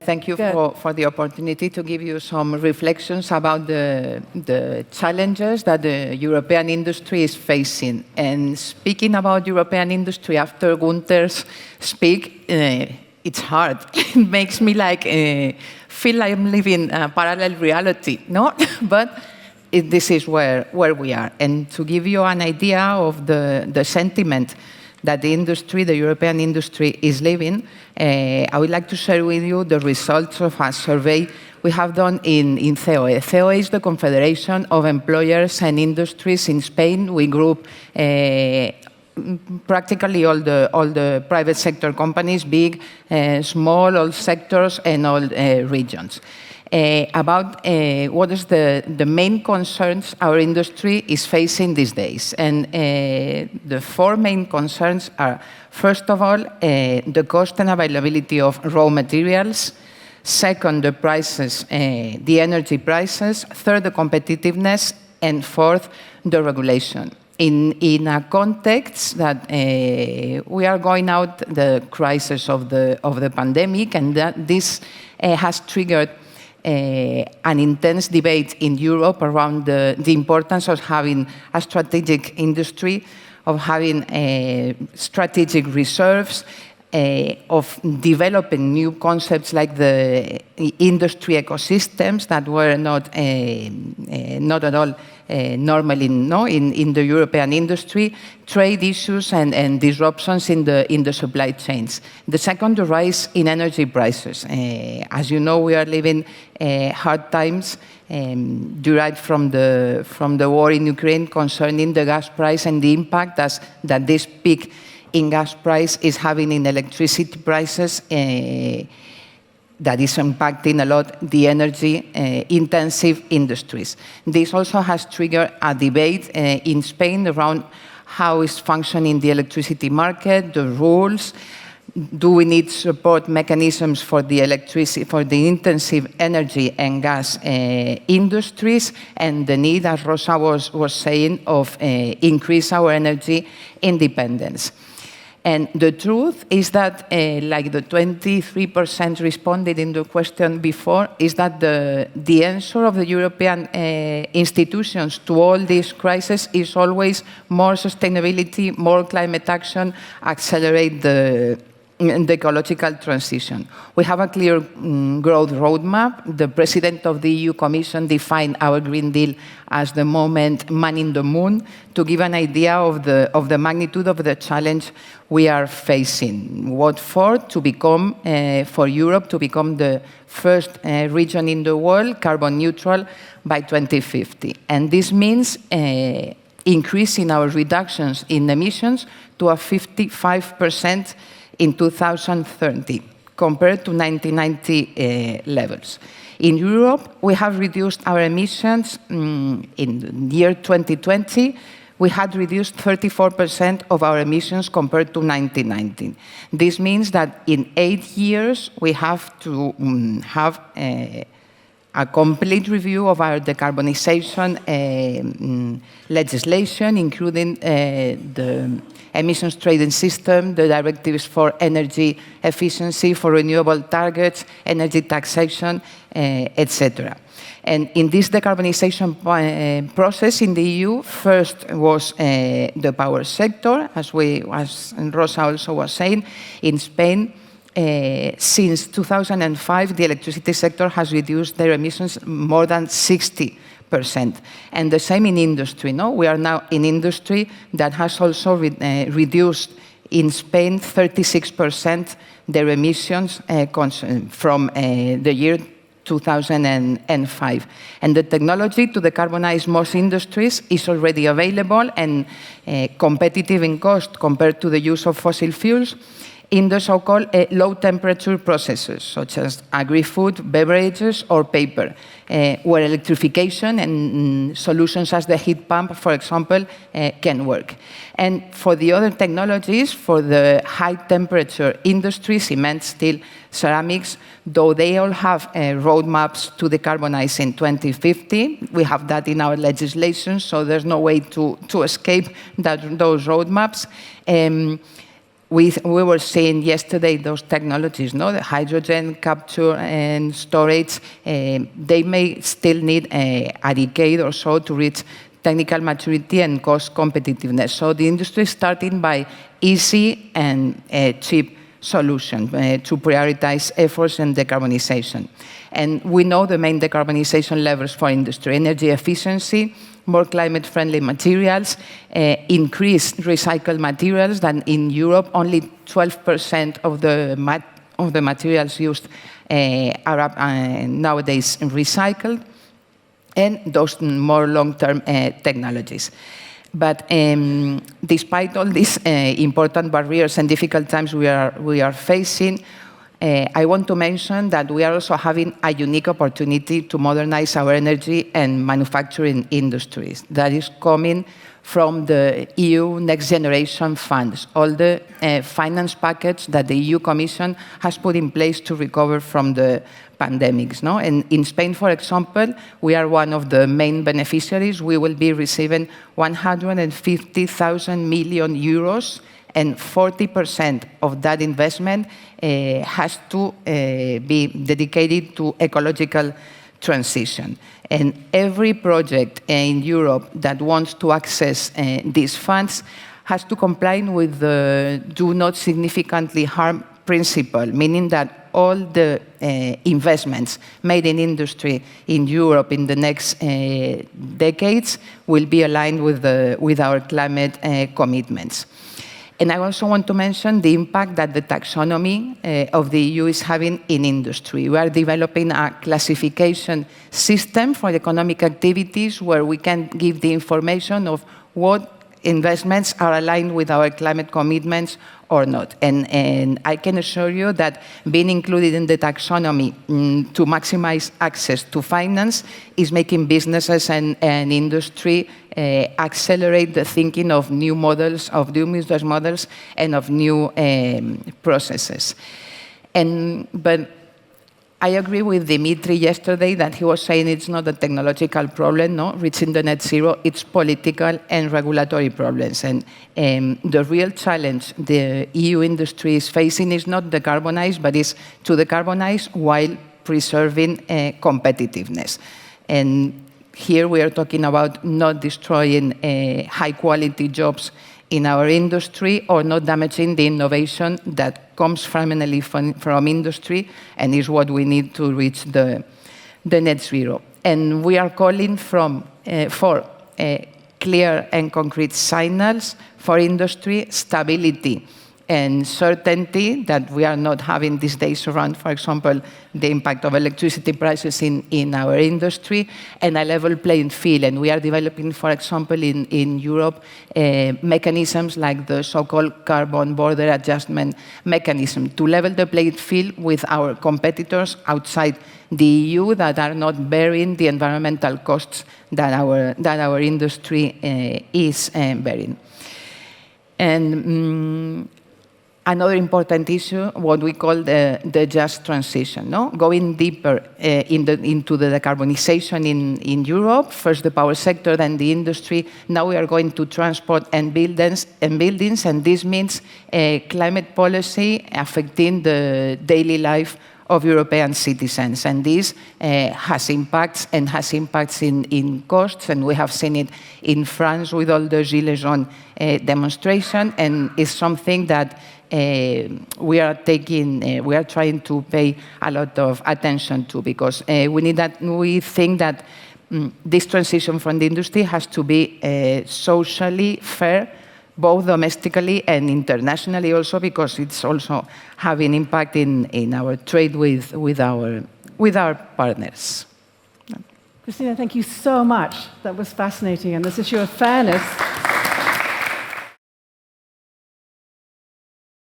Thank you for the opportunity to give you some reflections about the challenges that the European industry is facing. And speaking about European industry after Gunther's speak, it's hard. It makes me feel like I'm living a parallel reality, no? But this is where we are. And to give you an idea of the sentiment that the industry, the European industry, is living, I would like to share with you the results of a survey we have done in CEOE. CEOE is the Confederation of Employers and Industries in Spain. We group practically all the private sector companies, big, small, all sectors and all regions. About what is the main concerns our industry is facing these days. And the four main concerns are, first of all, the cost and availability of raw materials. Second, the prices, the energy prices. Third, the competitiveness. And fourth, the regulation. In a context that we are going out the crisis of the pandemic, and that this has triggered an intense debate in Europe around the importance of having a strategic industry, of having strategic reserves, of developing new concepts like the industry ecosystems that were not at all normal in the European industry, trade issues and disruptions in the supply chains. The second, the rise in energy prices. As you know, we are living hard times derived from the war in Ukraine concerning the gas price and the impact that this peak in gas price is having in electricity prices that is impacting a lot the energy-intensive industries. This also has triggered a debate in Spain around how is functioning the electricity market, the rules. Do we need support mechanisms for the intensive energy and gas industries, and the need, as Rosa was saying, of increase our energy independence. And the truth is that, like the 23% responded in the question before, is that the answer of the European institutions to all these crises is always more sustainability, more climate action, accelerate the ecological transition. We have a clear growth roadmap. The President of the EU Commission defined our Green Deal as the moment man in the moon, to give an idea of the magnitude of the challenge we are facing. What for? To become, for Europe, to become the first region in the world carbon neutral by 2050. And this means increasing our reductions in emissions to a 55% in 2030, compared to 1990 levels. In Europe, we have reduced our emissions in the year 2020. We had reduced 34% of our emissions compared to 1990. This means that in 8 years, we have to have a complete review of our decarbonization legislation, including the emissions trading system, the directives for energy efficiency, for renewable targets, energy taxation, etc. And in this decarbonization process in the EU, first was the power sector, as Rosa also was saying. In Spain, since 2005, the electricity sector has reduced their emissions more than 60%. And the same in industry. No? We are now in industry that has also reduced in Spain 36% their emissions from the year 2005. And the technology to decarbonize most industries is already available and competitive in cost compared to the use of fossil fuels in the so-called low-temperature processes, such as agri-food, beverages, or paper, where electrification and solutions as the heat pump, for example, can work. And for the other technologies, for the high-temperature industry, cement, steel, ceramics, though they all have roadmaps to decarbonize in 2050, we have that in our legislation, so there's no way to escape those roadmaps. we were seeing yesterday those technologies, no? The hydrogen capture and storage, they may still need a decade or so to reach technical maturity and cost competitiveness. So the industry is starting by easy and cheap solution to prioritize efforts in decarbonization. And we know the main decarbonization levers for industry: energy efficiency, more climate-friendly materials, increased recycled materials. That in Europe, only 12% of the materials used are nowadays recycled, and those more long-term technologies. But despite all these important barriers and difficult times we are facing, I want to mention that we are also having a unique opportunity to modernize our energy and manufacturing industries. That is coming from the EU Next Generation funds, all the finance package that the EU Commission has put in place to recover from the pandemics. No? And in Spain, for example, we are one of the main beneficiaries. We will be receiving 150,000 million euros, and 40% of that investment has to be dedicated to ecological transition. And every project in Europe that wants to access these funds has to comply with the do not significantly harm principle, meaning that all the investments made in industry in Europe in the next decades will be aligned with our climate commitments. And I also want to mention the impact that the taxonomy of the EU is having in industry. We are developing a classification system for economic activities where we can give the information of what investments are aligned with our climate commitments or not. And I can assure you that being included in the taxonomy to maximize access to finance is making businesses and industry accelerate the thinking of new models, of new business models, and of new processes. But I agree with Dimitri yesterday that he was saying it's not a technological problem, no, reaching the net zero, it's political and regulatory problems. And the real challenge the EU industry is facing is not decarbonize, but is to decarbonize while preserving competitiveness. And here we are talking about not destroying high-quality jobs in our industry or not damaging the innovation that comes primarily from industry and is what we need to reach the net zero. And we are calling for clear and concrete signals for industry, stability and certainty that we are not having these days around, for example, the impact of electricity prices in our industry, and a level playing field. And we are developing, for example, in Europe, mechanisms like the so-called carbon border adjustment mechanism to level the playing field with our competitors outside the EU that are not bearing the environmental costs that our industry is bearing. And another important issue, what we call the just transition, no? Going deeper into the decarbonization in Europe, first the power sector, then the industry. Now we are going to transport and buildings, and this means climate policy affecting the daily life of European citizens. And this has impacts in costs, and we have seen it in France with all the Gilets jaunes demonstration, and it's something that we are trying to pay a lot of attention to, because we think that this transition from the industry has to be socially fair, both domestically and internationally also, because it's also having impact in our trade with our partners. Cristina, thank you so much. That was fascinating. And this issue of fairness